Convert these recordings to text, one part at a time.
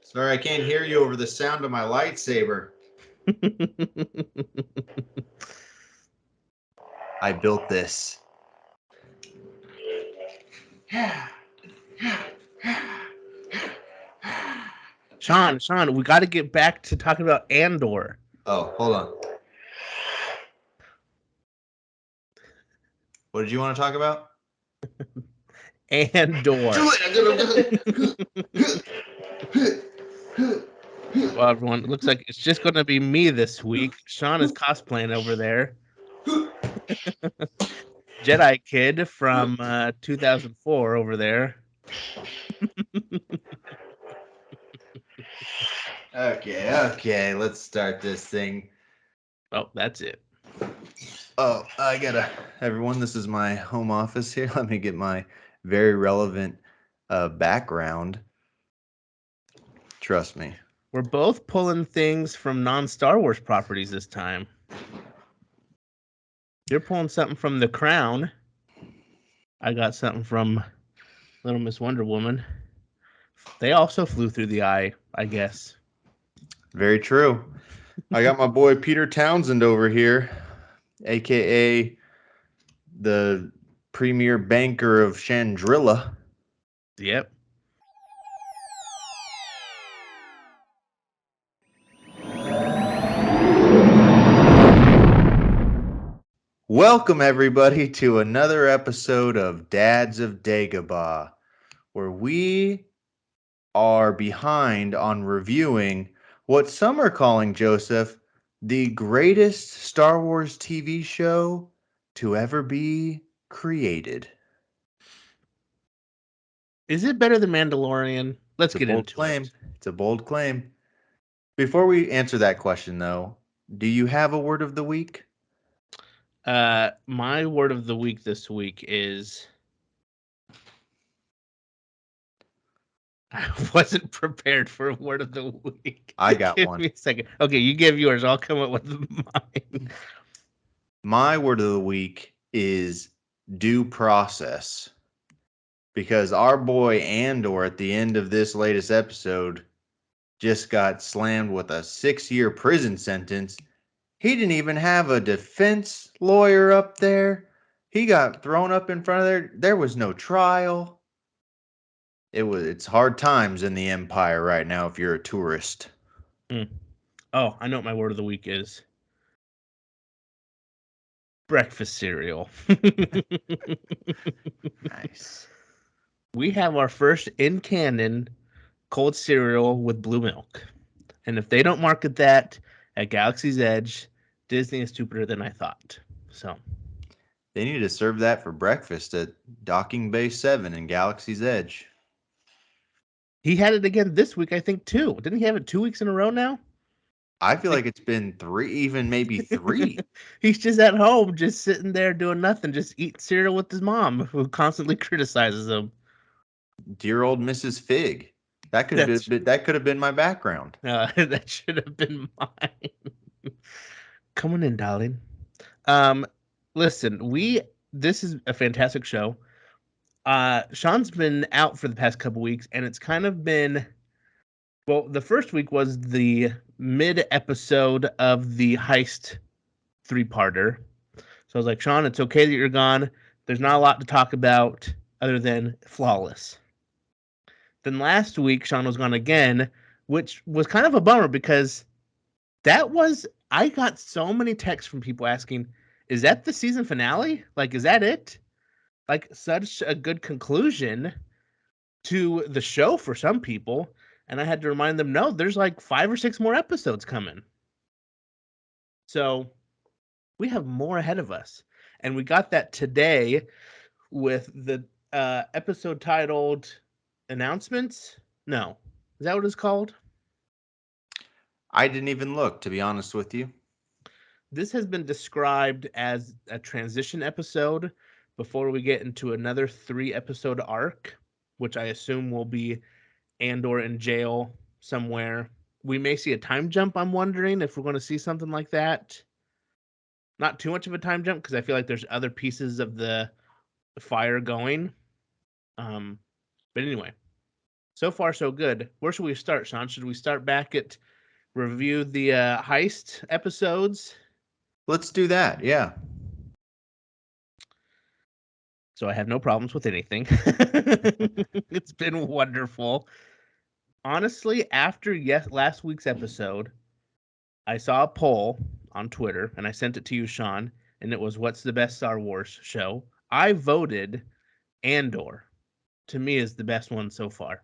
Sorry, I can't hear you over the sound of my lightsaber. I built this. Sean, we got to get back to talking about Andor. Oh, hold on. What did you want to talk about? Andor. Do it! Well, everyone, it looks like it's just going to be me this week. Sean is cosplaying over there. Jedi Kid from 2004 over there. Okay, let's start this thing. Oh, that's it. Oh, everyone, this is my home office here. Let me get my very relevant background. Trust me. We're both pulling things from non-Star Wars properties this time. You're pulling something from The Crown. I got something from Little Miss Wonder Woman. They also flew through the eye, I guess. Very true. I got my boy Peter Townsend over here, aka the premier banker of Chandrilla. Yep. Welcome, everybody, to another episode of Dads of Dagobah, where we are behind on reviewing what some are calling, Joseph, the greatest Star Wars TV show to ever be created. Is it better than Mandalorian? Let's It's a get bold into claim. it. It's a bold claim. Before we answer that question, though, do you have a word of the week? My word of the week this week is I wasn't prepared for a word of the week. I got Give one. me a second. Okay, you give yours. I'll come up with mine. My word of the week is due process. Because our boy Andor at the end of this latest episode just got slammed with a 6-year prison sentence. He didn't even have a defense lawyer up there. He got thrown up in front of there. There was no trial. It's hard times in the Empire right now if you're a tourist. Oh, I know what my word of the week is. Breakfast cereal. Nice. We have our first in canon cold cereal with blue milk. And if they don't market that at Galaxy's Edge, Disney is stupider than I thought. So They need to serve that for breakfast at Docking Bay 7 in Galaxy's Edge. he had it again this week, I think, too. Didn't he have it 2 weeks in a row now? I feel like it's been 3, even maybe 3. He's just at home, just sitting there doing nothing, just eating cereal with his mom, who constantly criticizes him. Dear old Mrs. Fig. That could have That's been my background. that should have been mine. Come on in, darling. Listen, this is a fantastic show. Sean's been out for the past couple weeks, and it's kind of been well. The first week was the mid episode of the heist 3-parter. So I was like, Sean, it's okay that you're gone. There's not a lot to talk about other than flawless. Then last week, Sean was gone again, which was kind of a bummer because I got so many texts from people asking, is that the season finale? Like, is that it? Like, such a good conclusion to the show for some people. And I had to remind them, no, there's like 5 or 6 more episodes coming. So we have more ahead of us. And we got that today with the episode titled Announcements. No, is that what it's called? I didn't even look, to be honest with you. This has been described as a transition episode before we get into another 3-episode arc, which I assume will be Andor in jail somewhere. We may see a time jump. I'm wondering if we're going to see something like that. Not too much of a time jump because I feel like there's other pieces of the fire going. But anyway, So far, so good. Where should we start, Sean? Should we start back at review the heist episodes? Let's do that. Yeah. So I have no problems with anything. It's been wonderful. Honestly, after last week's episode, I saw a poll on Twitter and I sent it to you, Sean, and it was what's the best Star Wars show? I voted Andor. To me is the best one so far.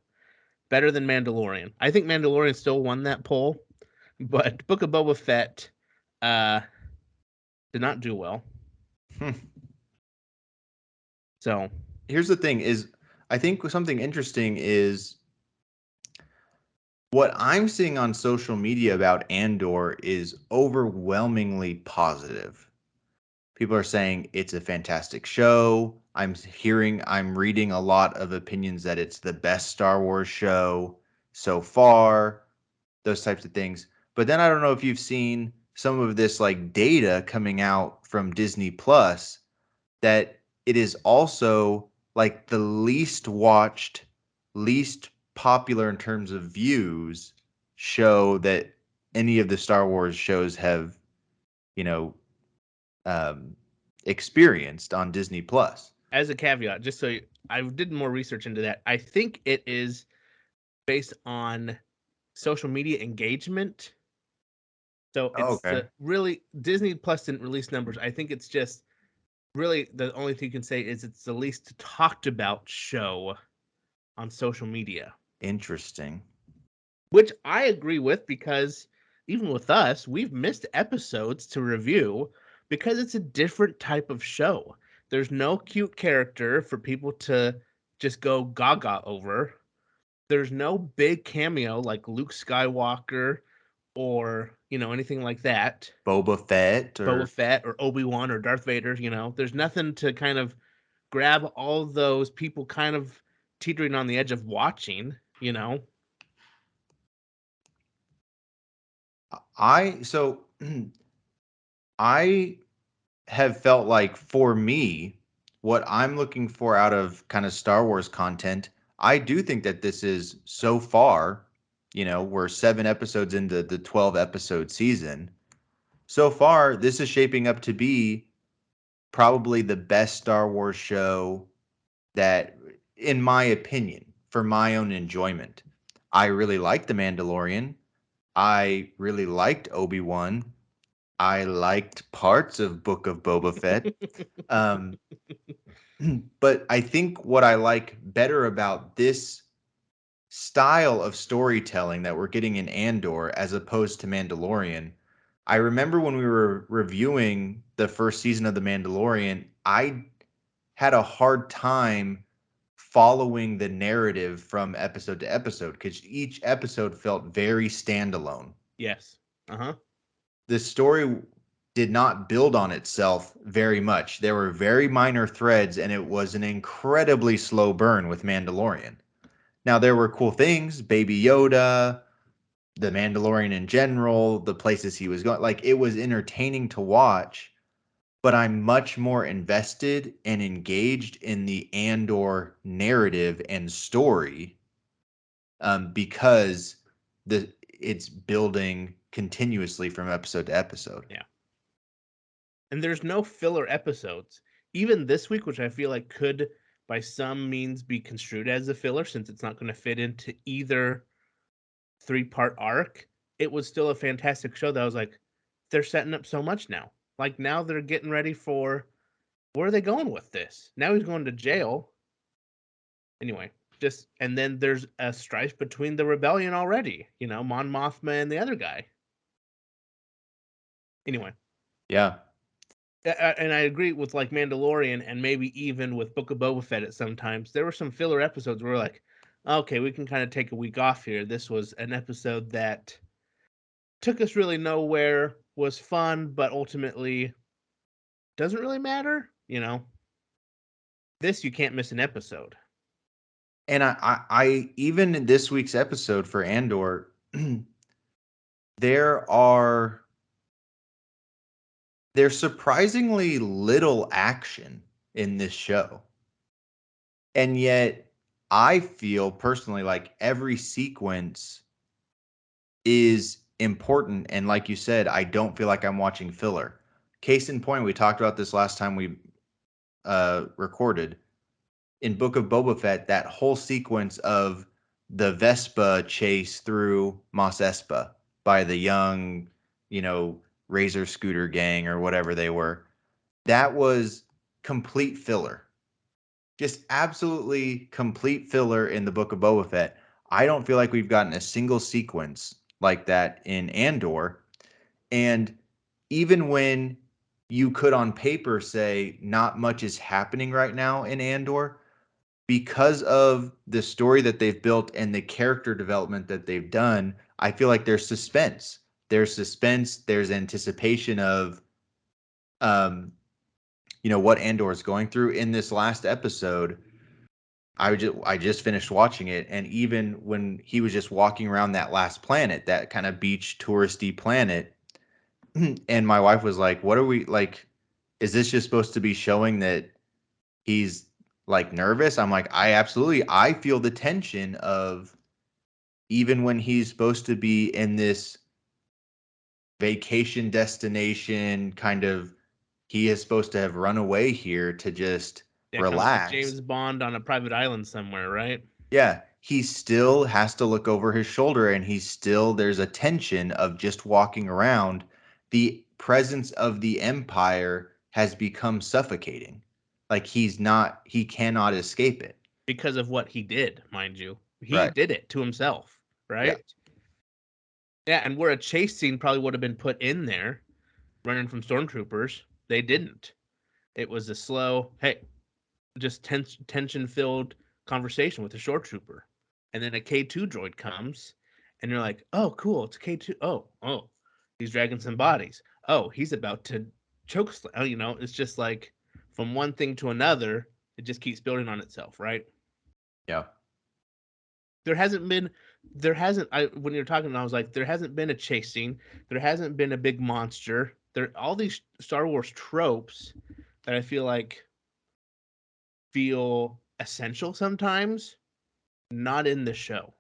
Better than Mandalorian. I think Mandalorian still won that poll, but Book of Boba Fett uh did not do well. Hmm. So Here's the thing is I think something interesting is what I'm seeing on social media about Andor is overwhelmingly positive. People are saying it's a fantastic show. I'm reading a lot of opinions that it's the best Star Wars show so far, those types of things. But then I don't know if you've seen some of this like data coming out from Disney Plus that it is also like the least watched, least popular in terms of views show that any of the Star Wars shows have, you know, um, experienced on Disney Plus. as a caveat, just so I did more research into that. I think it is based on social media engagement. So Oh, it's okay. the really Disney Plus didn't release numbers. I think it's just really the only thing you can say is it's the least talked about show on social media, Interesting. which I agree with because even with us, we've missed episodes to review because it's a different type of show. There's no cute character for people to just go gaga over. There's no big cameo like Luke Skywalker or, anything like that. Boba Fett Boba or Fett or Obi-Wan or Darth Vader, there's nothing to kind of grab all those people kind of teetering on the edge of watching. I so I have felt like for me, what I'm looking for out of kind of Star Wars content, I do think that this is so far, we're 7 episodes into the 12 episode season. So far, this is shaping up to be probably the best Star Wars show that, in my opinion, for my own enjoyment. I really liked The Mandalorian. I really liked Obi-Wan. I liked parts of Book of Boba Fett. Um, but I think what I like better about this style of storytelling that we're getting in Andor as opposed to Mandalorian, I remember when we were reviewing the first season of The Mandalorian, I had a hard time following the narrative from episode to episode because each episode felt very standalone. Yes. Uh-huh. The story did not build on itself very much. There were very minor threads, and it was an incredibly slow burn with Mandalorian. Now, there were cool things, Baby Yoda, the Mandalorian in general, the places he was going. Like, it was entertaining to watch, but I'm much more invested and engaged in the Andor narrative and story because it's building continuously from episode to episode. Yeah. And there's no filler episodes. Even this week, which I feel like could by some means be construed as a filler since it's not going to fit into either three-part arc, it was still a fantastic show that I was like, they're setting up so much now. Like now they're getting ready for where are they going with this? Now he's going to jail. Anyway, just and then there's a strife between the rebellion already, Mon Mothma and the other guy. Anyway, Yeah. and I agree with like Mandalorian and maybe even with Book of Boba Fett at sometimes. There were some filler episodes where we're like, okay, we can kind of take a week off here. This was an episode that took us really nowhere, was fun, but ultimately doesn't really matter. This you can't miss an episode. And I even in this week's episode for Andor, there are there's surprisingly little action in this show. And yet I feel personally like every sequence is important, and like you said, I don't feel like I'm watching filler. Case in point, we talked about this last time we recorded. In Book of Boba Fett, that whole sequence of the Vespa chase through Mos Espa by the young, you know, Razor Scooter gang or whatever they were, that was complete filler. Just absolutely complete filler in the Book of Boba Fett. I don't feel like we've gotten a single sequence like that in Andor. And even when you could on paper say not much is happening right now in Andor, because of the story that they've built and the character development that they've done, I feel like there's suspense. There's suspense, there's anticipation of um, what Andor is going through in this last episode. I just finished watching it, and even when he was just walking around that last planet, that kind of beach touristy planet, and my wife was like, "What are we like? Is this just supposed to be showing that he's like nervous?" I'm like, I feel the tension of even when he's supposed to be in this vacation destination, kind of, he is supposed to have run away here to just Yeah, kind of like relax. James Bond on a private island somewhere, right? Yeah, he still has to look over his shoulder, and there's a tension of just walking around. The presence of the Empire has become suffocating. Like he cannot escape it. Because of what he did, mind you. He Right. did it to himself, Yeah. right? Yeah, and where a chase scene probably would have been put in there, running from stormtroopers, they didn't. It was a slow, hey, just tension filled conversation with a short trooper. And then a K2 droid comes, and you're like, oh, cool, it's a K2. Oh, he's dragging some bodies. Oh, he's about to choke slam. Oh, it's just like from one thing to another, it just keeps building on itself, right? Yeah. There hasn't been, there hasn't, when you're talking, I was like, there hasn't been a chase scene, there hasn't been a big monster. There, all these Star Wars tropes that I feel like feel essential sometimes, not in the show.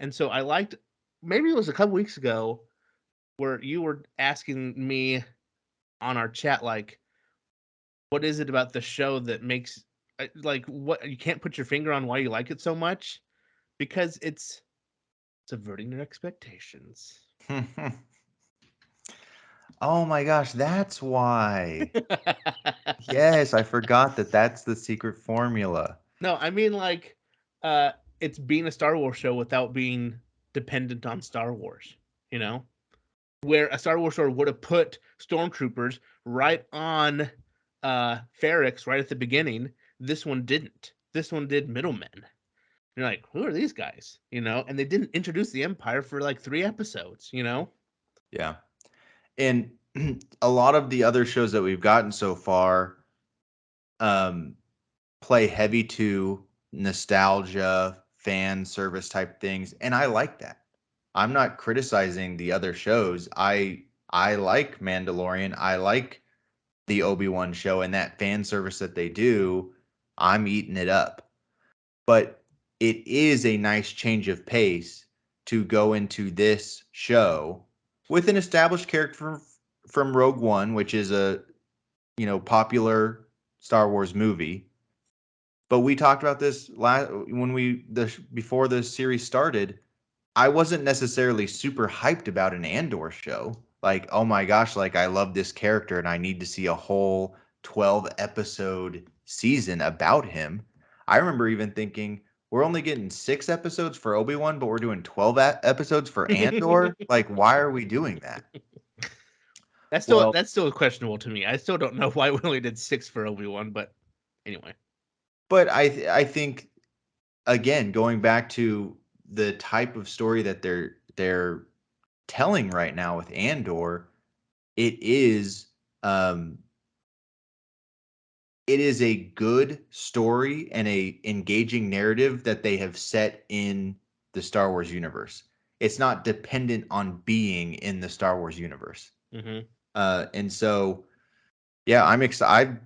And so I liked, maybe it was a couple weeks ago where you were asking me on our chat, like, what is it about the show that makes, like, what you can't put your finger on why you like it so much? Because it's subverting your expectations. Oh my gosh, that's why. Yes, I forgot that that's the secret formula. No, I mean, like, uh, it's being a Star Wars show without being dependent on Star Wars, you know? Where a Star Wars show would have put stormtroopers right on Ferrix right at the beginning. This one didn't. This one did middlemen. You're like, who are these guys? And they didn't introduce the Empire for like 3 episodes. Yeah. And a lot of the other shows that we've gotten so far um play heavy to nostalgia, fan service type things, and I like that. I'm not criticizing the other shows. I like Mandalorian. I like the Obi-Wan show, and that fan service that they do, I'm eating it up. But it is a nice change of pace to go into this show with an established character from Rogue One, which is a popular Star Wars movie. But we talked about this before the series started. I wasn't necessarily super hyped about an Andor show. Like, oh my gosh, like I love this character and I need to see a whole 12 episode season about him. I remember even thinking, we're only getting 6 episodes for Obi-Wan, but we're doing 12 episodes for Andor. Like, why are we doing that? that's still Well, that's still questionable to me. I still don't know why we only did 6 for Obi-Wan, but anyway. but I think, again, going back to the type of story that they're telling right now with Andor, it is um it is a good story and a engaging narrative that they have set in the Star Wars universe. It's not dependent on being in the Star Wars universe. Mm-hmm. And so, yeah, I'm excited.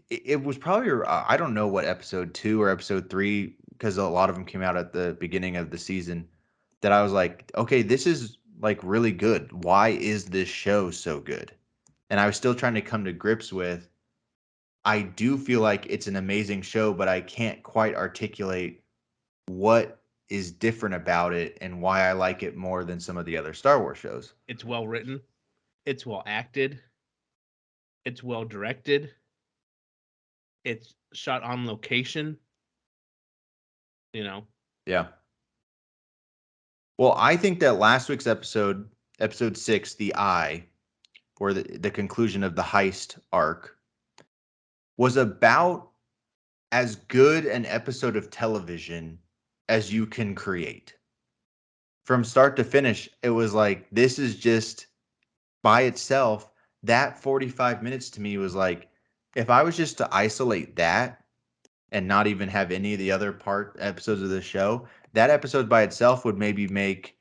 it was probably I don't know what episode 2 or episode 3, because a lot of them came out at the beginning of the season, that I was like, okay, this is like really good. Why is this show so good? And I was still trying to come to grips with, I do feel like it's an amazing show, but I can't quite articulate what is different about it and why I like it more than some of the other Star Wars shows. It's well written. It's well acted. It's well directed. It's shot on location. You know. Yeah. Well, I think that last week's episode 6, The Eye, or the conclusion of the heist arc, was about as good an episode of television as you can create. From start to finish, it was like, this is just by itself. That 45 minutes to me was like, if I was just to isolate that and not even have any of the other episodes of the show, that episode by itself would maybe make,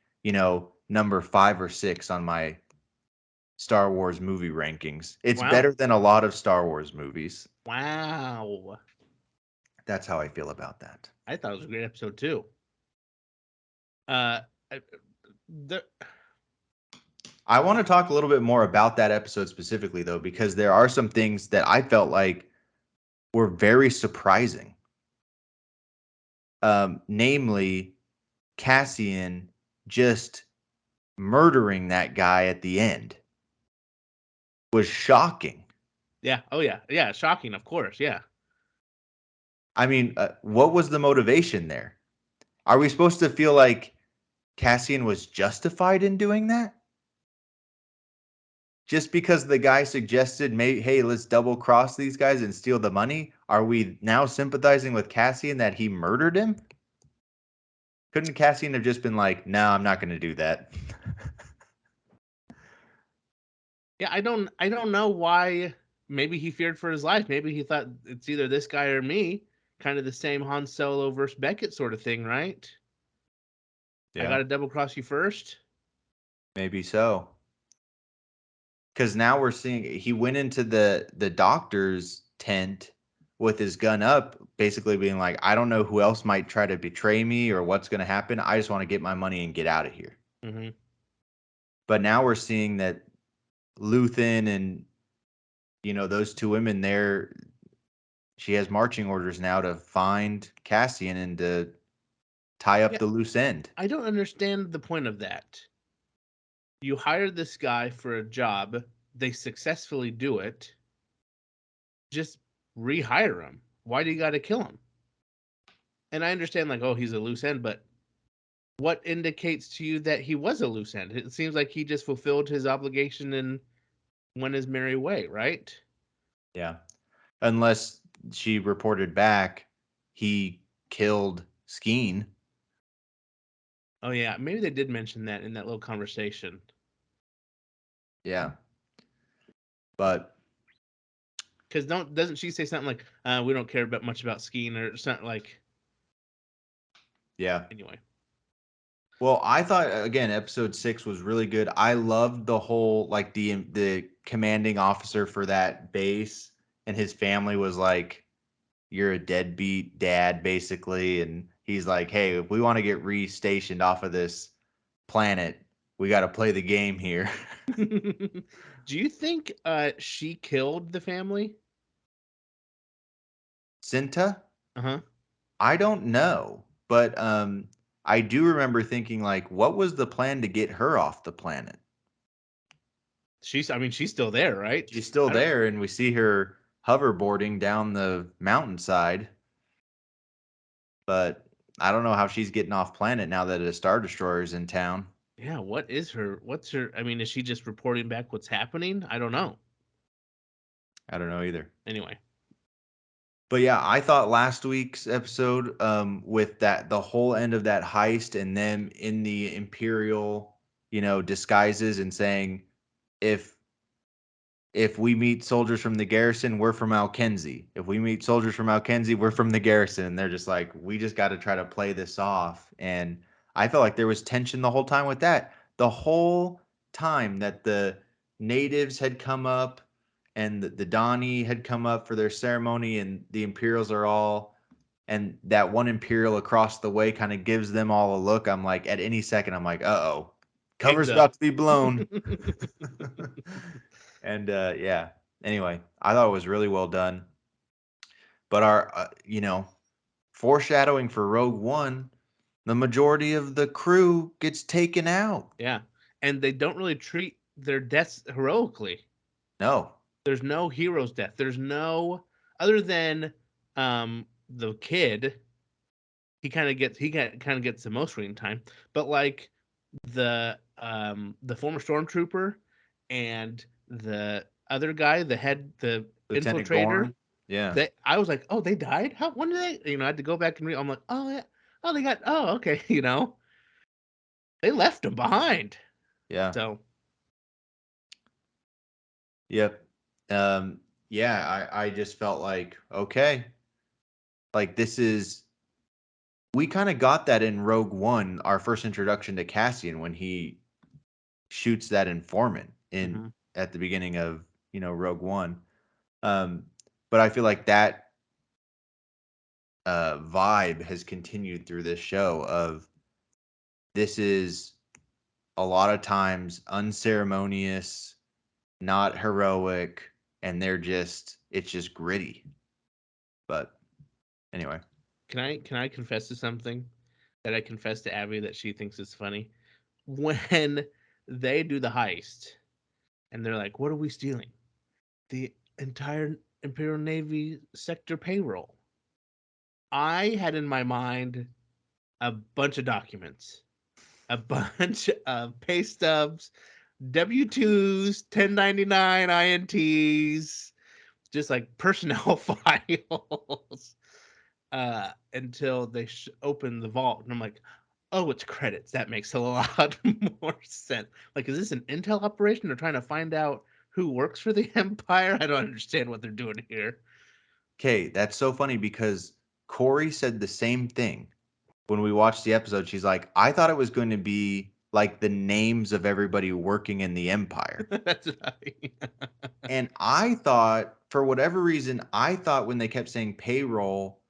number 5 or 6 on my Star Wars movie rankings. It's Wow. better than a lot of Star Wars movies. Wow. That's how I feel about that. I thought it was a great episode too. Uh, the I want to talk a little bit more about that episode specifically, though, because there are some things that I felt like were very surprising. Namely, Cassian just murdering that guy at the end was shocking. yeah. Oh yeah. Yeah. Shocking. Of course. Yeah. I mean, what was the motivation there? Are we supposed to feel like Cassian was justified in doing that? Just because the guy suggested, hey, let's double cross these guys and steal the money, are we now sympathizing with Cassian that he murdered him? Couldn't Cassian have just been like, no, I'm not going to do that? Yeah. I don't know why. Maybe he feared for his life. Maybe he thought it's either this guy or me. Kind of the same Han Solo versus Beckett sort of thing, right? I got to double cross you first. Maybe so. Because now we're seeing he went into the doctor's tent with his gun up, basically being like, I don't know who else might try to betray me or what's going to happen. I just want to get my money and get out of here. Mm-hmm. But now we're seeing that Luthen and, those two women there, she has marching orders now to find Cassian and to tie up Yeah. the loose end. I don't understand the point of that. You hire this guy for a job, they successfully do it. Just rehire him. Why do you got to kill him? And I understand, like, oh, he's a loose end, but what indicates to you that he was a loose end? It seems like he just fulfilled his obligation and went his merry way, right? Yeah. Unless she reported back he killed Skeen. Oh yeah, maybe they did mention that in that little conversation. Yeah. But because doesn't she say something like, "We don't care much about skiing" or something like? yeah. Anyway, Well, I thought again, episode 6 was really good. I loved the whole like the commanding officer for that base and his family was like, you're a deadbeat dad, basically, and he's like, hey, if we want to get restationed off of this planet, we got to play the game here. do you think she killed the family? Cinta? Uh huh. I don't know, but I do remember thinking like, what was the plan to get her off the planet? I mean, she's still there, right? She's still I don't. there, and we see her hoverboarding down the mountainside, but I don't know how she's getting off planet now that a Star Destroyer's in town. Yeah, what is her? What's her? I mean, is she just reporting back what's happening? I don't know. I don't know either. Anyway, But yeah, I thought last week's episode, with the whole end of that heist and them in the Imperial, disguises and saying, if we meet soldiers from the garrison, we're from Alkenzi. If we meet soldiers from Alkenzi, we're from the garrison. And they're just like, we just got to try to play this off. And I felt like there was tension the whole time with that. The whole time that the natives had come up and the Donnie had come up for their ceremony, and the Imperials are all, and that one Imperial across the way kind of gives them all a look. I'm like, at any second, I'm like, uh-oh, Eggs cover's up. about to be blown. And yeah, anyway, I thought it was really well done. But our, foreshadowing for Rogue One, the majority of the crew gets taken out. Yeah. And they don't really treat their deaths heroically. No. There's no hero's death. There's no other than the kid. He kind of gets the most screen time, but like the former stormtrooper and the other guy, the Lieutenant infiltrator, Gorn. Yeah. I was like, oh, they died. How? When did they? I had to go back and read. I'm like, oh yeah, oh they got. Oh okay, they left them behind. Yeah. So Yep. Yeah, I just felt like, okay, like this is, we kind of got that in Rogue One, our first introduction to Cassian when he shoots that informant in mhm. at the beginning of, Rogue One. Um, but I feel like that vibe has continued through this show of, this is a lot of times unceremonious, not heroic, and it's just gritty. But anyway, Can I confess to something that I confessed to Abby that she thinks is funny? When they do the heist and they're like, "What are we stealing? The entire Imperial Navy sector payroll." I had in my mind a bunch of documents, a bunch of pay stubs, W-2s, 1099 INTs, just like personnel files, until they open the vault. And I'm like, oh, it's credits. That makes a lot more sense. Like, is this an intel operation? They're trying to find out who works for the Empire? I don't understand what they're doing here. okay, that's so funny because Corey said the same thing when we watched the episode. She's like, I thought it was going to be like the names of everybody working in the Empire. That's right. And I thought, for whatever reason, I thought when they kept saying payroll,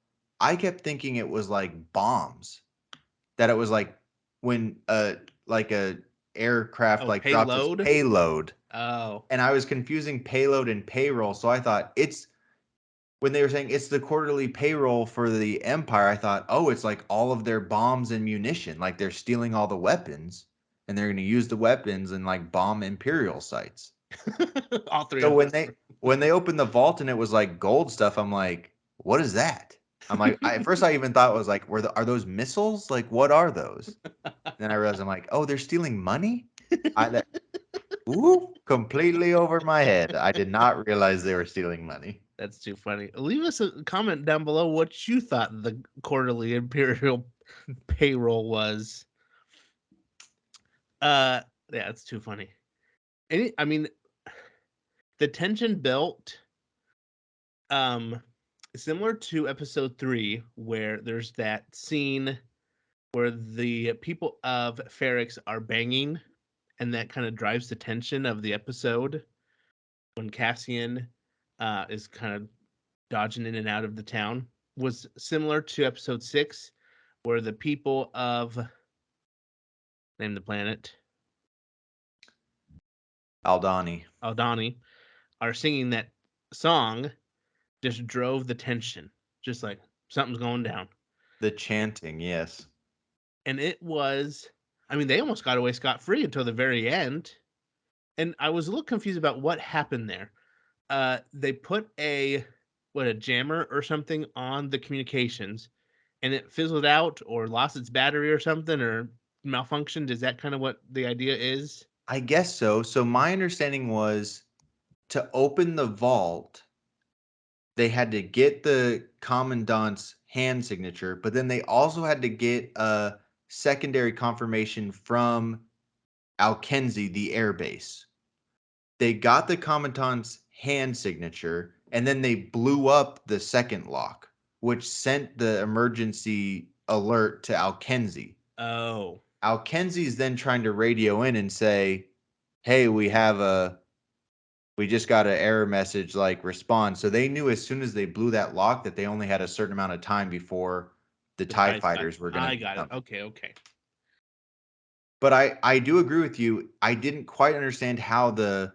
I kept thinking it was like bombs. That it was like when like a aircraft Oh, like drops its payload? payload. Oh. And I was confusing payload and payroll. So I thought, it's when they were saying it's the quarterly payroll for the Empire, I thought, oh, it's like all of their bombs and munition. Like they're stealing all the weapons and they're going to use the weapons and like bomb Imperial sites. All three So of us. when they opened the vault and it was like gold stuff, I'm like, what is that? I'm like, at first I even thought it was like, are those missiles? Like, what are those? And then I realized I'm like, oh, they're stealing money. That, ooh, completely over my head. I did not realize they were stealing money. That's too funny. Leave us a comment down below what you thought the quarterly Imperial payroll was. Uh, yeah, it's too funny. I mean, the tension built, um, similar to episode 3, where there's that scene where the people of Ferrix are banging, and that kind of drives the tension of the episode when Cassian is kind of dodging in and out of the town. Was similar to episode 6, where the people of name the planet Aldani. Aldani are singing that song, just drove the tension, just like something's going down. The chanting, yes. And it was, I mean, they almost got away scot free until the very end. And I was a little confused about what happened there. They put a jammer or something on the communications, and it fizzled out or lost its battery or something or malfunctioned. Is that kind of what the idea is? I guess so. So my understanding was, to open the vault, they had to get the commandant's hand signature, but then they also had to get a secondary confirmation from Alkenzi, the airbase. They got the commandant's hand signature, and then they blew up the second lock, which sent the emergency alert to Alkenzi. Oh, Alkenzi's then trying to radio in and say, hey, we have We just got an error message like respond. So they knew as soon as they blew that lock that they only had a certain amount of time before the TIE fighters were going to I be got it. coming. Okay. But I do agree with you. I didn't quite understand how the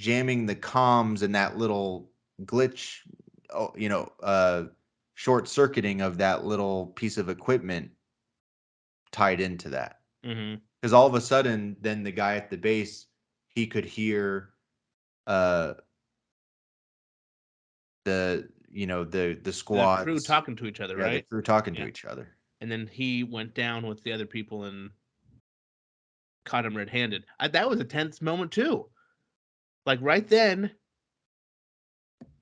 jamming the comms and that little glitch, short circuiting of that little piece of equipment tied into that. Mm-hmm. Because all of a sudden, then the guy at the base, he could hear uh the The crew squads, talking to each other, the right? crew talking to Yeah. each other. And then he went down with the other people and caught him red-handed. That was a tense moment too. Like right then,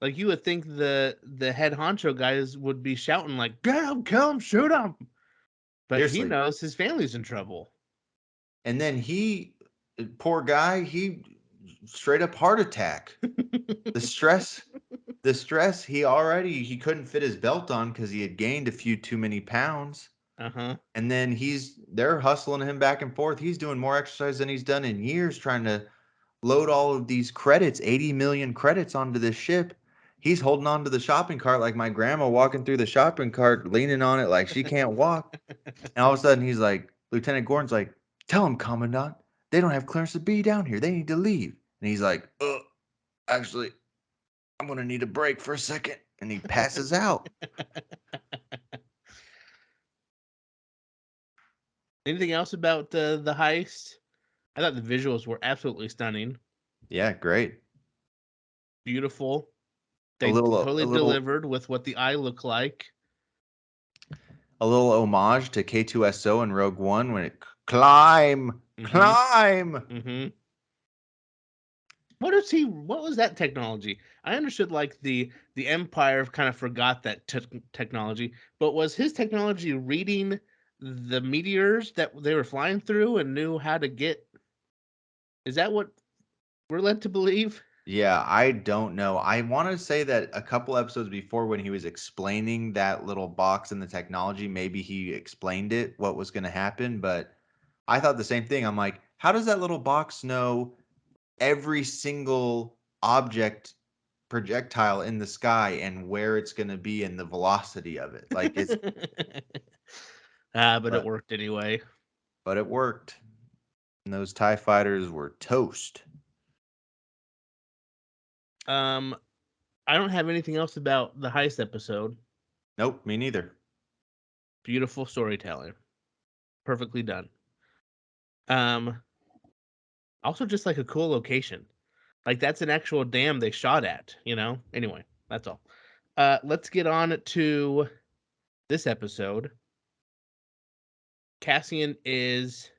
like you would think the head honcho guys would be shouting like, "Get him, kill him, shoot him!" But he Seriously. knows his family's in trouble. And then poor guy, he straight up heart attack. The stress, he couldn't fit his belt on because he had gained a few too many pounds. Uh-huh. And then they're hustling him back and forth. He's doing more exercise than he's done in years trying to load all of these credits, 80 million credits onto this ship. He's holding on to the shopping cart like my grandma walking through the shopping cart, leaning on it like she can't walk. And all of a sudden he's like, Lieutenant Gordon's like, tell him, Commandant, they don't have clearance to be down here. They need to leave. And he's like, actually, I'm going to need a break for a second. And he passes out. Anything else about the heist? I thought the visuals were absolutely stunning, Yeah, great. beautiful. A They little, totally delivered with what the eye looked like. a little homage to K2SO and Rogue One when it climb, Mm-hmm. climb. Mm-hmm. What was that technology? I understood like the Empire kind of forgot that technology, but was his technology reading the meteors that they were flying through and knew how to get? Is that what we're led to believe? Yeah, I don't know. I want to say that a couple episodes before when he was explaining that little box and the technology, maybe he explained it, what was going to happen, but I thought the same thing. I'm like, how does that little box know every single object projectile in the sky and where it's going to be and the velocity of it? Like it's But it but worked anyway. but it worked. And those TIE fighters were toast. Um, I don't have anything else about the heist episode. Nope, me neither. Beautiful storytelling, perfectly done. Um, Also just like a cool location. Like that's an actual dam they shot at, you know? Anyway, that's all. Let's get on to this episode. Cassian is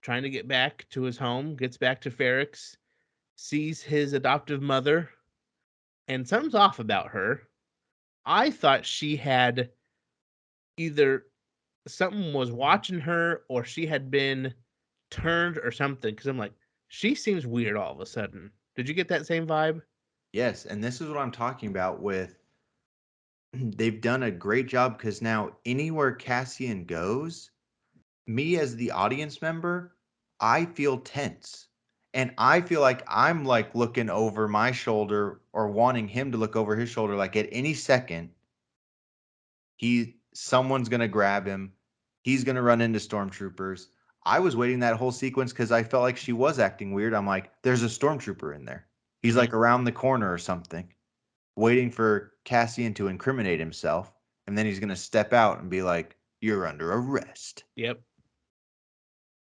trying to get back to his home, gets back to Ferrix, sees his adoptive mother, and something's off about her. I thought she had either something was watching her or she had been turned or something because I'm like, she seems weird all of a sudden. Did you get that same vibe? Yes, and this is what I'm talking about with they've done a great job because now anywhere Cassian goes, me as the audience member, I feel tense. And I feel like I'm like looking over my shoulder or wanting him to look over his shoulder like at any second someone's going to grab him. He's going to run into stormtroopers. I was waiting that whole sequence cuz I felt like she was acting weird. I'm like there's a stormtrooper in there. He's Mm-hmm. like around the corner or something, waiting for Cassian to incriminate himself, and then he's going to step out and be like, "You're under arrest." Yep.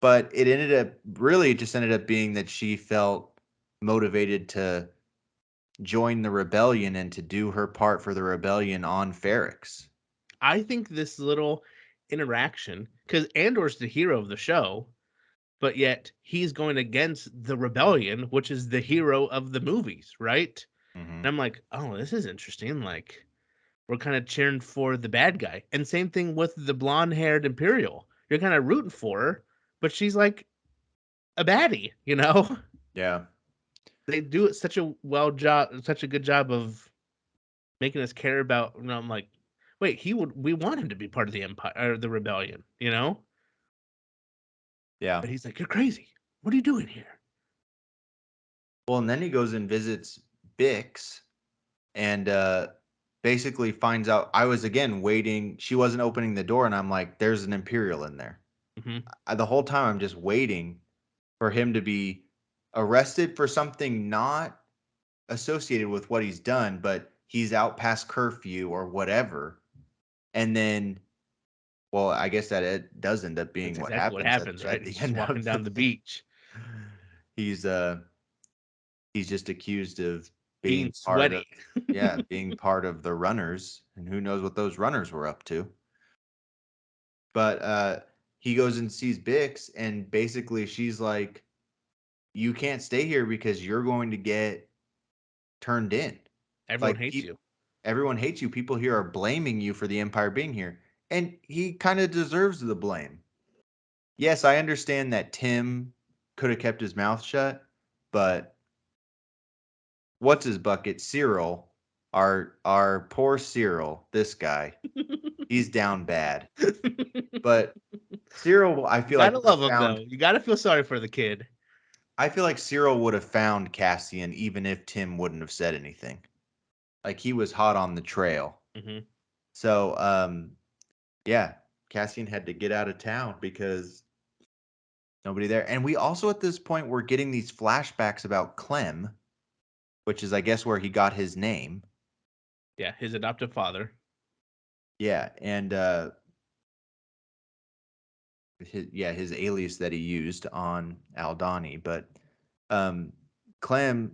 But it just ended up being that she felt motivated to join the rebellion and to do her part for the rebellion on Ferrix. I think this little interaction, because Andor's the hero of the show, but yet he's going against the rebellion, which is the hero of the movies, right? Mm-hmm. And I'm like, oh, this is interesting. Like, we're kind of cheering for the bad guy. And same thing with the blonde haired Imperial. You're kind of rooting for her, but she's like a baddie, you know? Yeah. They do it such a good job of making us care about, you know, I'm like, wait, we want him to be part of the empire or the rebellion, you know? Yeah. But he's like, you're crazy. What are you doing here? Well, and then he goes and visits Bix and basically finds out I was again waiting. She wasn't opening the door, and I'm like, there's an Imperial in there. Mm-hmm. The whole time I'm just waiting for him to be arrested for something not associated with what he's done, but he's out past curfew or whatever. And then, well, I guess that it does end up That's being what exactly what happens happens, at right? the He's just end walking of the down the thing. beach, He's uh he's just accused of being being part of sweaty. yeah, being part of the runners, and who knows what those runners were up to. But he goes and sees Bix, and basically she's like, you can't stay here because you're going to get turned in. Everyone Like hates you. everyone hates you. People here are blaming you for the Empire being here. And he kind of deserves the blame. Yes, I understand that Tim could have kept his mouth shut, but what's his bucket? Cyril, our poor Cyril, this guy, he's down bad. But Cyril, I You feel like gotta would love have him though. found. You gotta feel sorry for the kid. I feel like Cyril would have found Cassian even if Tim wouldn't have said anything. Like he was hot on the trail. Mm-hmm. So, yeah, Cassian had to get out of town because nobody there. And we also at this point were getting these flashbacks about Clem, which is I guess where he got his name. Yeah, his adoptive father. Yeah, and his alias that he used on Aldani, but um Clem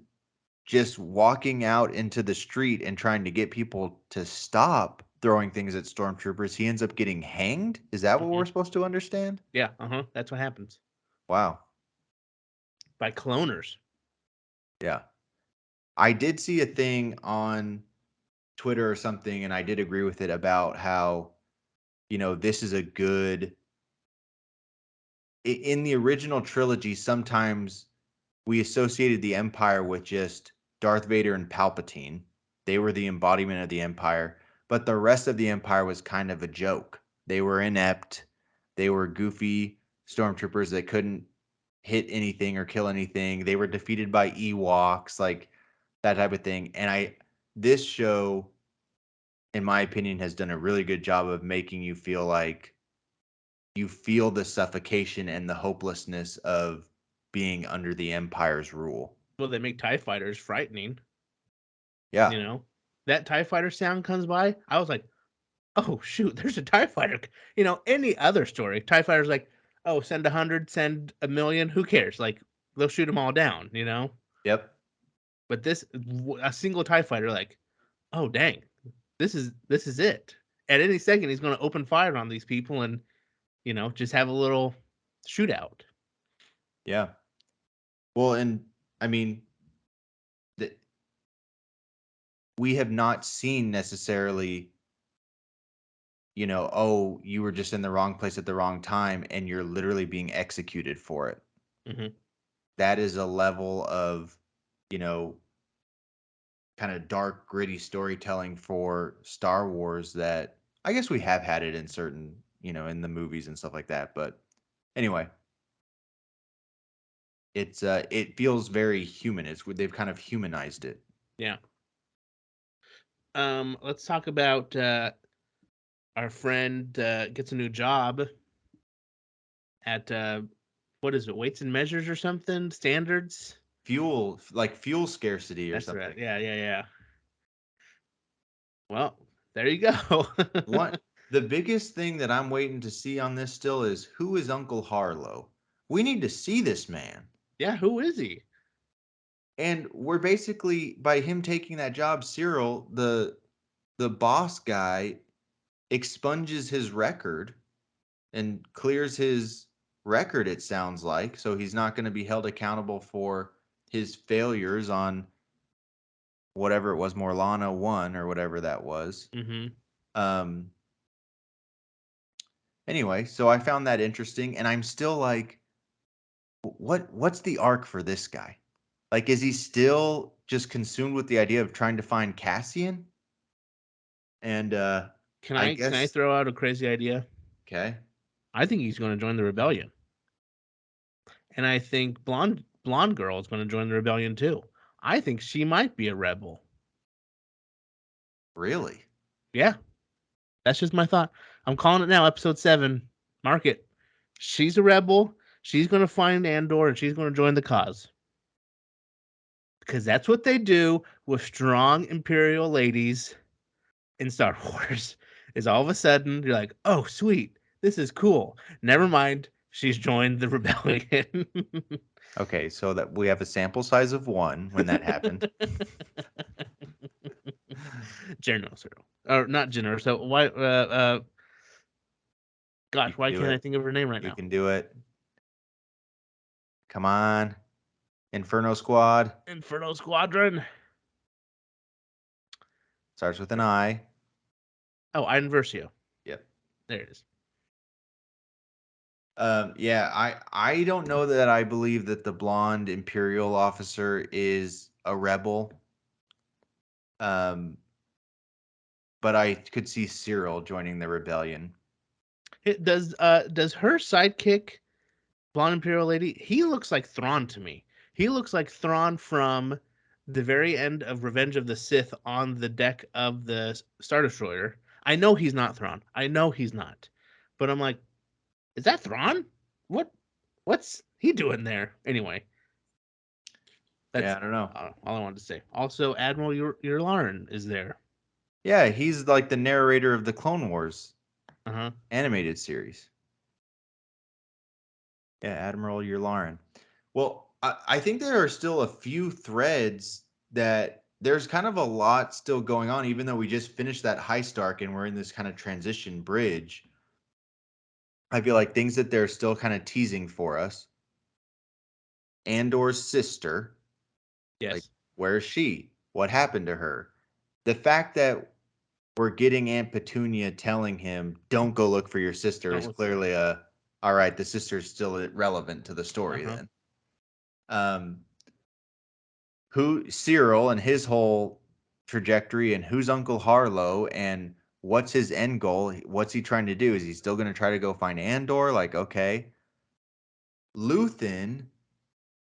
just walking out into the street and trying to get people to stop throwing things at stormtroopers, he ends up getting hanged. Is that what Mm-hmm. we're supposed to understand? Yeah, that's what happens Wow. by cloners. Yeah. I did see a thing on Twitter or something, and I did agree with it about how, this is a good. In the original trilogy, sometimes we associated the Empire with just Darth Vader and Palpatine. They were the embodiment of the Empire, but the rest of the Empire was kind of a joke. They were inept. They were goofy stormtroopers that couldn't hit anything or kill anything. They were defeated by Ewoks, like that type of thing. And this show, in my opinion, has done a really good job of making you feel like you feel the suffocation and the hopelessness of being under the Empire's rule. Well, they make TIE fighters frightening, Yeah. you know. That TIE fighter sound comes by, I was like, oh shoot, there's a TIE fighter. Any other story, TIE fighter's like, oh, send 100, send 1,000,000, who cares? Like, they'll shoot them all down. Yep. But a single TIE fighter, like, oh dang, this is it. At any second, he's going to open fire on these people and just have a little shootout. Yeah. Well, and I mean, the, we have not seen necessarily, oh, you were just in the wrong place at the wrong time and you're literally being executed for it. Mm-hmm. That is a level of, you know, kind of dark, gritty storytelling for Star Wars that I guess we have had it in certain, in the movies and stuff like that. But anyway, it feels very human. They've kind of humanized it. Yeah. Let's talk about our friend gets a new job at what is it, weights and measures or something, standards. Fuel scarcity or That's right. something. Yeah, yeah, yeah. Well, there you go. What the biggest thing that I'm waiting to see on this still is who is Uncle Harlow? We need to see this man. Yeah, who is he? And we're basically by him taking that job, Cyril, the boss guy, expunges his record and clears his record, it sounds like. So he's not going to be held accountable for his failures on whatever it was, Morlana 1 or whatever that was. Mm-hmm. Um anyway, so I found that interesting and I'm still like what's the arc for this guy? Like is he still just consumed with the idea of trying to find Cassian? And Can I I guess throw out a crazy idea? okay. I think he's going to join the rebellion, and I think blonde girl is going to join the rebellion too. I think she might be a rebel. Really? Yeah, that's just my thought. I'm calling it now. Episode 7. Mark it. She's a rebel. She's going to find Andor and she's going to join the cause. Because that's what they do with strong Imperial ladies in Star Wars. Is all of a sudden you're like, oh, sweet. This is cool. Never mind. She's joined the rebellion. Okay, so that we have a sample size of 1 when that happened. Generoso. Or not Generoso. Why? You Gosh, can why do can't I it. think of her name right You now? can do it. Come on. Inferno Squad. Inferno Squadron. Starts with an I. Oh, Iden Versio. Yep. There it is. Yeah, I don't know that I believe that the blonde Imperial officer is a rebel. Um, but I could see Cyril joining the rebellion. Does her sidekick, blonde Imperial lady, he looks like Thrawn to me. He looks like Thrawn from the very end of Revenge of the Sith on the deck of the Star Destroyer. I know he's not Thrawn. I know he's not. But I'm like, is that Thrawn? What what's he doing there? Anyway, Yeah, that's I don't know. all I wanted to say. Also, Admiral Yularen is there. Yeah, he's like the narrator of the Clone Wars Uh-huh. animated series. Yeah, Admiral Yularen. Well, I think there are still a few threads that there's kind of a lot still going on, even though we just finished that heist arc and we're in this kind of transition bridge. I feel like things that they're still kind of teasing for us. Andor's sister, like, Yes. where is she? What happened to her? The fact that we're getting Aunt Petunia telling him, "Don't go look for your sister," Don't is look for her. clearly all right. The sister's still relevant to the story Uh-huh. then. Um, who Cyril and his whole trajectory, and who's Uncle Harlow, and what's his end goal? What's he trying to do? Is he still going to try to go find Andor? Like, okay, Luthen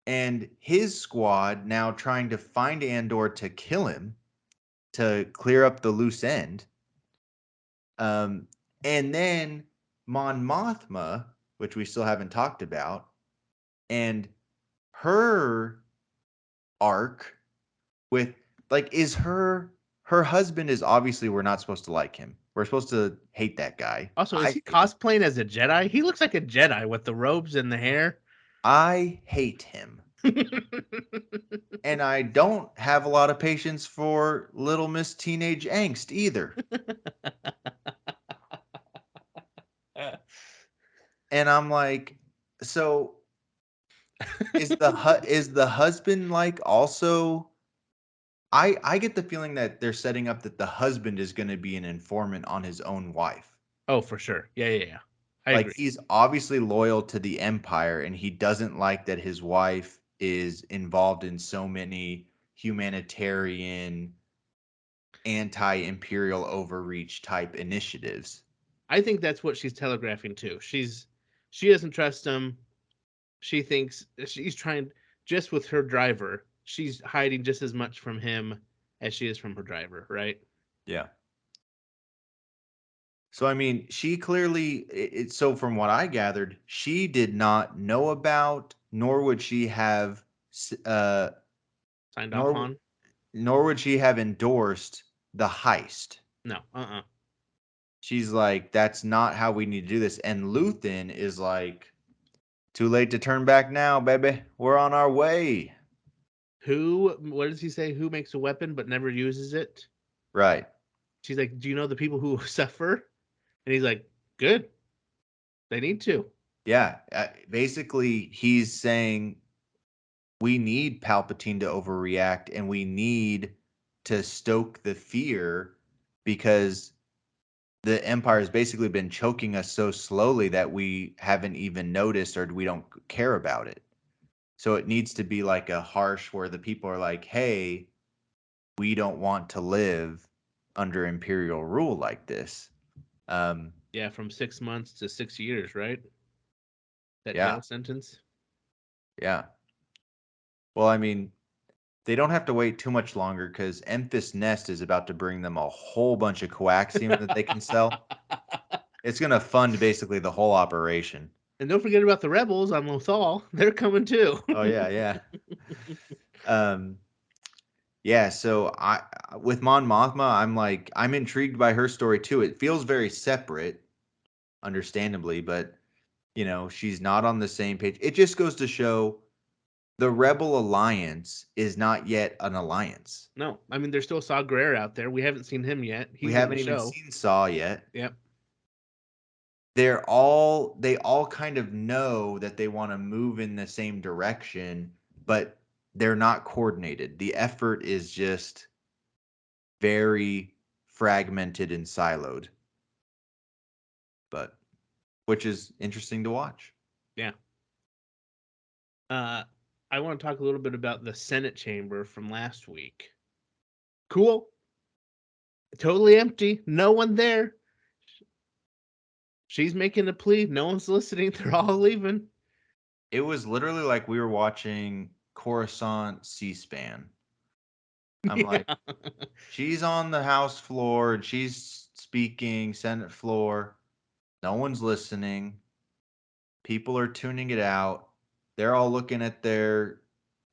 and his squad now trying to find Andor to kill him to clear up the loose end. Um, and then Mon Mothma, which we still haven't talked about, and her arc with, like, is her husband is obviously, we're not supposed to like him. We're supposed to hate that guy. Also, is I he hate him. cosplaying as a Jedi? He looks like a Jedi with the robes and the hair. I hate him. And I don't have a lot of patience for Little Miss Teenage Angst either. And I'm like, so is the husband like also, I get the feeling that they're setting up that the husband is going to be an informant on his own wife. Oh, for sure. Yeah, yeah, yeah. I Like, agree. he's obviously loyal to the empire and he doesn't like that his wife is involved in so many humanitarian anti-imperial overreach type initiatives. I think that's what she's telegraphing too. She doesn't trust him. She thinks she's trying just with her driver. She's hiding just as much from him as she is from her driver, right? Yeah. So I mean, she clearly so from what I gathered, she did not know about, nor would she have Signed off nor on? nor would she have endorsed the heist. No. Uh-uh. She's like, that's not how we need to do this. And Luthen is like, too late to turn back now, baby. We're on our way. Who what does he say? Who makes a weapon but never uses it? Right. She's like, "Do you know the people who suffer?" And he's like, "Good. They need to." Yeah. Basically, he's saying we need Palpatine to overreact and we need to stoke the fear because the Empire has basically been choking us so slowly that we haven't even noticed or we don't care about it. So it needs to be like a harsh where the people are like, hey, we don't want to live under Imperial rule like this. Um, Yeah, from 6 months to 6 years, right? That yeah, jail sentence. yeah. Well, I mean, They don't have to wait too much longer because Emphas Nest is about to bring them a whole bunch of coaxium that they can sell. It's going to fund basically the whole operation. And don't forget about the rebels on Lothal. They're coming too. Oh yeah, yeah. Yeah, so I with Mon Mothma, I'm intrigued by her story too. It feels very separate, understandably, but she's not on the same page. It just goes to show the Rebel Alliance is not yet an alliance. No, I mean there's still Saw Gerrera out there. We haven't seen him yet. We He's in the haven't even show. seen Saw yet. Yep. They all kind of know that they want to move in the same direction, but they're not coordinated. The effort is just very fragmented and siloed. But which is interesting to watch. Yeah. I want to talk a little bit about the Senate chamber from last week. Cool. Totally empty. No one there. She's making a plea. No one's listening. They're all leaving. It was literally like we were watching Coruscant C-SPAN. I'm like, she's on the House floor and she's speaking, Senate floor. No one's listening. People are tuning it out. They're all looking at their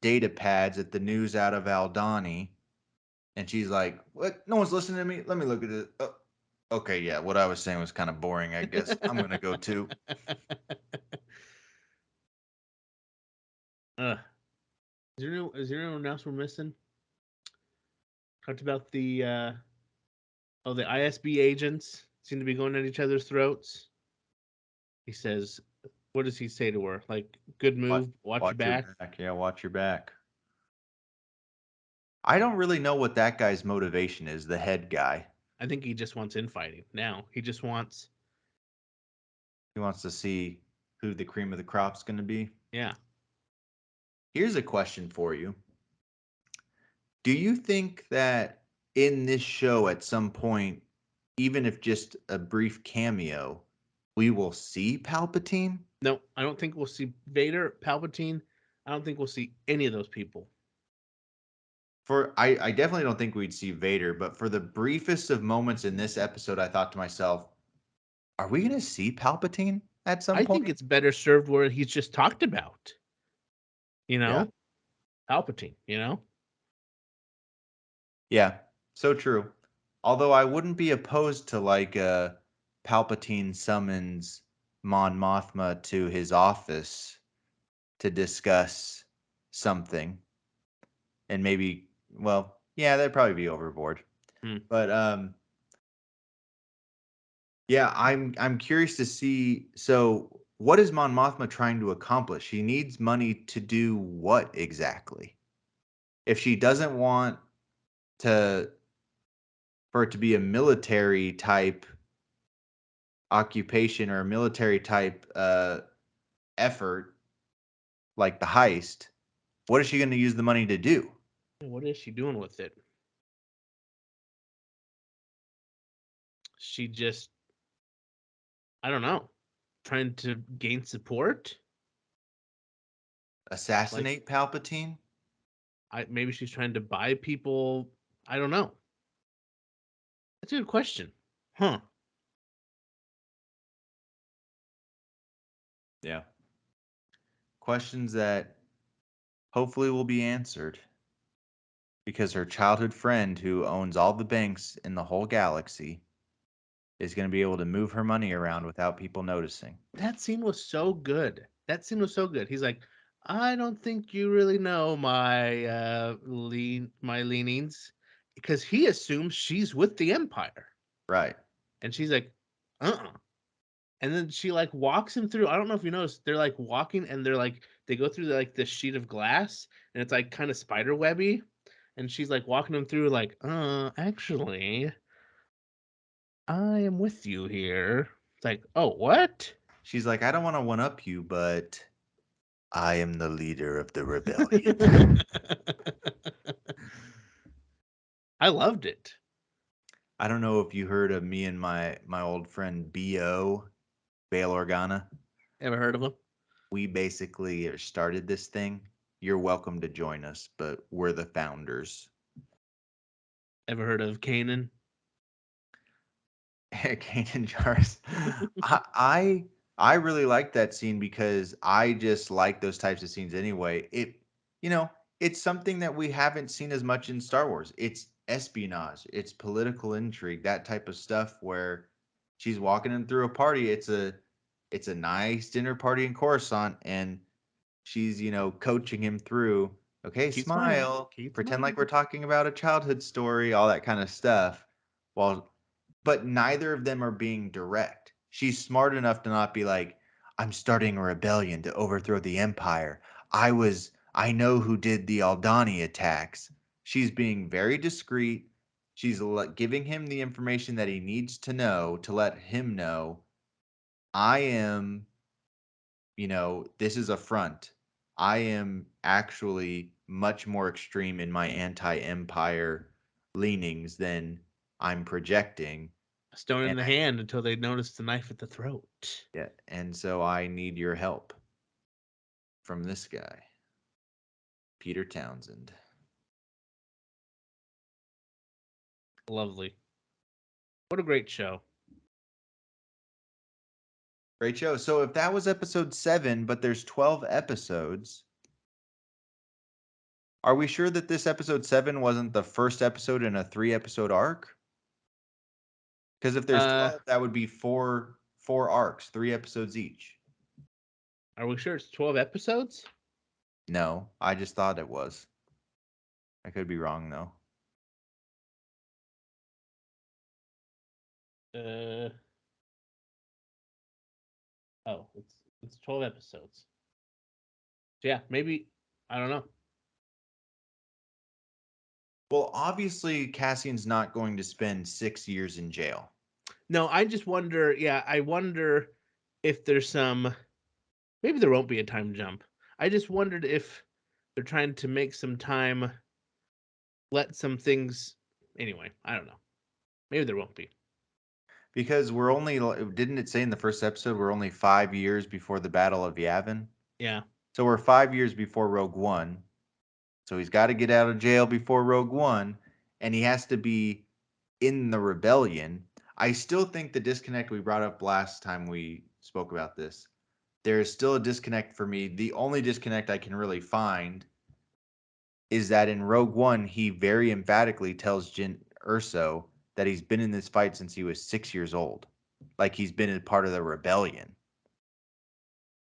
data pads at the news out of Aldani. And she's like, what? No one's listening to me? Let me look at it. Oh, okay, yeah, what I was saying was kind of boring, I guess. I'm going to go too. Is there anyone else we're missing? Talked about the the ISB agents seem to be going at each other's throats. He says, what does he say to her? Like, good move, watch your back. Yeah, watch your back. I don't really know what that guy's motivation is, the head guy. I think he just wants infighting now. He wants to see who the cream of the crop's going to be. Yeah. Here's a question for you. Do you think that in this show at some point, even if just a brief cameo, we will see Palpatine? No, I don't think we'll see Vader, Palpatine. I don't think we'll see any of those people. I definitely don't think we'd see Vader, but for the briefest of moments in this episode, I thought to myself, are we going to see Palpatine at some I point? think it's better served where he's just talked about. Yeah. Palpatine, Yeah, so true. Although I wouldn't be opposed to like Palpatine summons Mon Mothma to his office to discuss something. And maybe, well, yeah, that'd probably be overboard. But yeah, I'm curious to see, so what is Mon Mothma trying to accomplish? She needs money to do what exactly? If she doesn't want to for it to be a military type occupation or a military type effort like the heist, what is she going to use the money to do? What is she doing with it? She just, I don't know, trying to gain support. Assassinate Palpatine? Maybe she's trying to buy people. I don't know. That's a good question. Huh. Yeah. Questions that hopefully will be answered because her childhood friend who owns all the banks in the whole galaxy is going to be able to move her money around without people noticing. That scene was so good. He's like, I don't think you really know my my leanings, because he assumes she's with the Empire. Right. And she's like, and then she like walks him through. I don't know if you noticed, they're like walking and they go through like this sheet of glass and it's like kind of spider webby. And she's like walking him through like, actually, I am with you here. It's like, oh, what? She's like, I don't want to one up you, but I am the leader of the rebellion. I loved it. I don't know if you heard of me and my old friend B.O. Bail Organa. Ever heard of him? We basically started this thing you're welcome to join us, but we're the founders. Ever heard of Kanan? Kanan Jarrus. I, I I really like that scene because I just like those types of scenes anyway. You know, it's something that we haven't seen as much in Star Wars. It's espionage, it's political intrigue, that type of stuff where she's walking in through a party. It's a nice dinner party in Coruscant, and she's, coaching him through, okay, Keep smiling. smile, Keep pretend like smiling. we're talking about a childhood story, all that kind of stuff. While but neither of them are being direct. She's smart enough to not be like, I'm starting a rebellion to overthrow the empire. I know who did the Aldani attacks. She's being very discreet. She's giving him the information that he needs to know to let him know I am, this is a front. I am actually much more extreme in my anti empire leanings than I'm projecting. A stone in And the hand until they notice the knife at the throat. Yeah, and so I need your help from this guy, Peter Townsend. Lovely. What a great show. Great show. So if that was episode 7, but there's 12 episodes, are we sure that this episode 7 wasn't the first episode in a 3-episode arc? Because if there's Uh, 12, that would be four arcs, 3 episodes each. are we sure it's 12 episodes? No, I just thought it was. I could be wrong though. Uh, oh, it's 12 episodes. So yeah, maybe I don't know. Well, obviously Cassian's not going to spend 6 years in jail. No, I just wonder. Yeah, I wonder if there's some. Maybe there won't be a time jump. I just wondered if they're trying to make some time, let some things. Anyway, I don't know. Maybe there won't be. Because we're only, didn't it say in the first episode, we're only 5 years before the Battle of Yavin? Yeah. So we're 5 years before Rogue One. So he's got to get out of jail before Rogue One, and he has to be in the rebellion. I still think the disconnect we brought up last time we spoke about this, there is still a disconnect for me. The only disconnect I can really find is that in Rogue One, he very emphatically tells Jyn Erso that he's been in this fight since he was 6 years old, like he's been a part of the rebellion.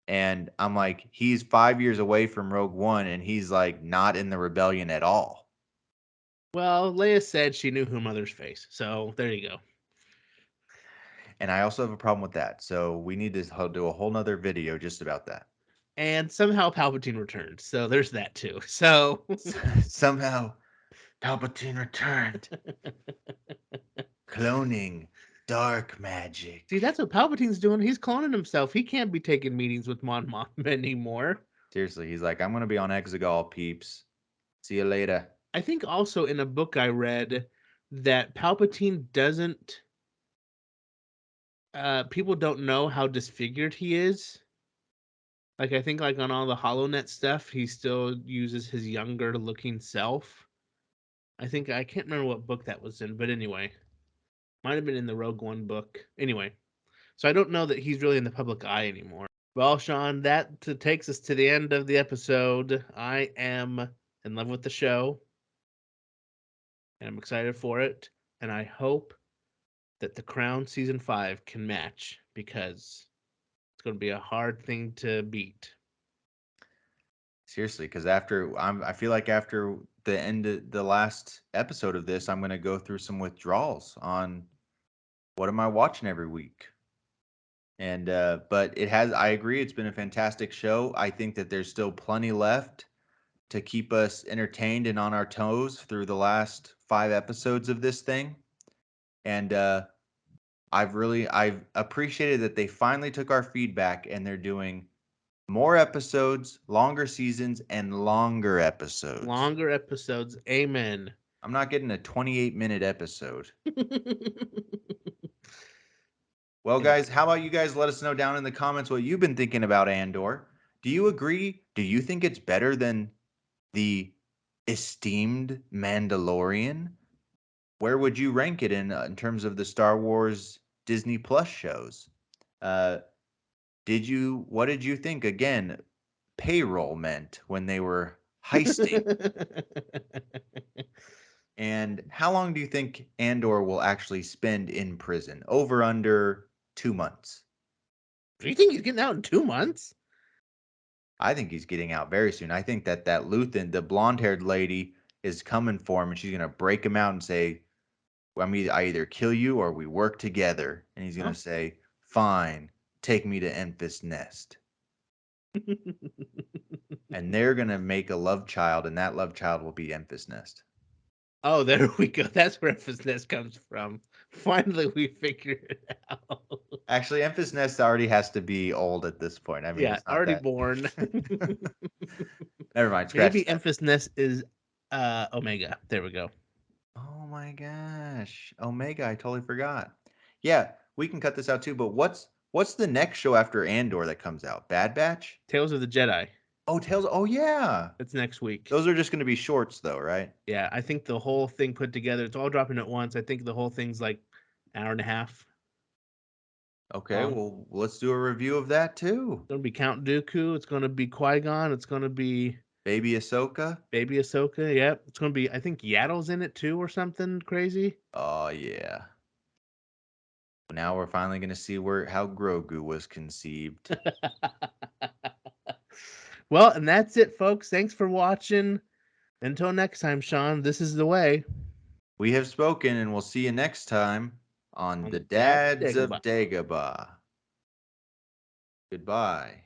And I'm like, he's 5 years away from Rogue One, and he's like not in the rebellion at all. Well, Leia said she knew her mother's face, so there you go. And I also have a problem with that. So we need to do a whole nother video just about that. And somehow Palpatine returned, so there's that too. So Somehow Palpatine returned. Cloning. Dark magic. see, that's what Palpatine's doing. He's cloning himself. He can't be taking meetings with Mon Mothma anymore. Seriously, he's like, I'm going to be on Exegol, peeps. See you later. I think also in a book I read that Palpatine doesn't. People don't know how disfigured he is. Like I think like on all the HoloNet stuff, he still uses his younger looking self. I think I can't remember what book that was in, but anyway, might have been in the Rogue One book. Anyway, so I don't know that he's really in the public eye anymore. Well, Sean, that takes us to the end of the episode. I am in love with the show, and I'm excited for it. And I hope that The Crown season 5 can match because it's going to be a hard thing to beat. Seriously, because I feel like after the end of the last episode of this, I'm going to go through some withdrawals on what am I watching every week. And but I agree, it's been a fantastic show. I think that there's still plenty left to keep us entertained and on our toes through the last 5 episodes of this thing. And I've appreciated that they finally took our feedback and they're doing more episodes, longer seasons, and longer episodes. Longer episodes, amen. I'm not getting a 28-minute episode. Well, And guys, how about you guys let us know down in the comments what you've been thinking about Andor? Do you agree? Do you think it's better than the esteemed Mandalorian? Where would you rank it in terms of the Star Wars Disney Plus shows? Uh, what did you think again? Payroll meant when they were heisting, and how long do you think Andor will actually spend in prison? Over under 2 months. Do you think he's getting out in 2 months? I think he's getting out very soon. I think that Luthen, the blonde-haired lady, is coming for him, and she's gonna break him out and say, I either kill you or we work together. And he's Huh? gonna say, fine, take me to Enfys Nest. And they're gonna make a love child, and that love child will be Enfys Nest. Oh, there we go. That's where Enfys Nest comes from. Finally, we figured it out. Actually, Enfys Nest already has to be old at this point. I mean, Yeah, it's not already that. born. Never mind, scratch Maybe that. Enfys Nest is Omega. There we go. Oh my gosh, Omega! I totally forgot. Yeah, we can cut this out too. But what's the next show after Andor that comes out? Bad Batch? Tales of the Jedi. Oh, Tales. Oh yeah, That's next week. those are just gonna be shorts though, right? Yeah, I think the whole thing put together, it's all dropping at once. I think the whole thing's like an hour and a half Okay, long. well, let's do a review of that too. It's gonna be Count Dooku. It's gonna be Qui-Gon. It's gonna be Baby Ahsoka. Baby Ahsoka. Yep. It's gonna be. I think Yaddle's in it too, or something crazy. Oh yeah. Now we're finally gonna see how Grogu was conceived. Well, and that's it, folks. Thanks for watching. Until next time, Sean. This is the way. We have spoken, and we'll see you next time on On the the Dads Dads of Dagobah. Dagobah. Goodbye.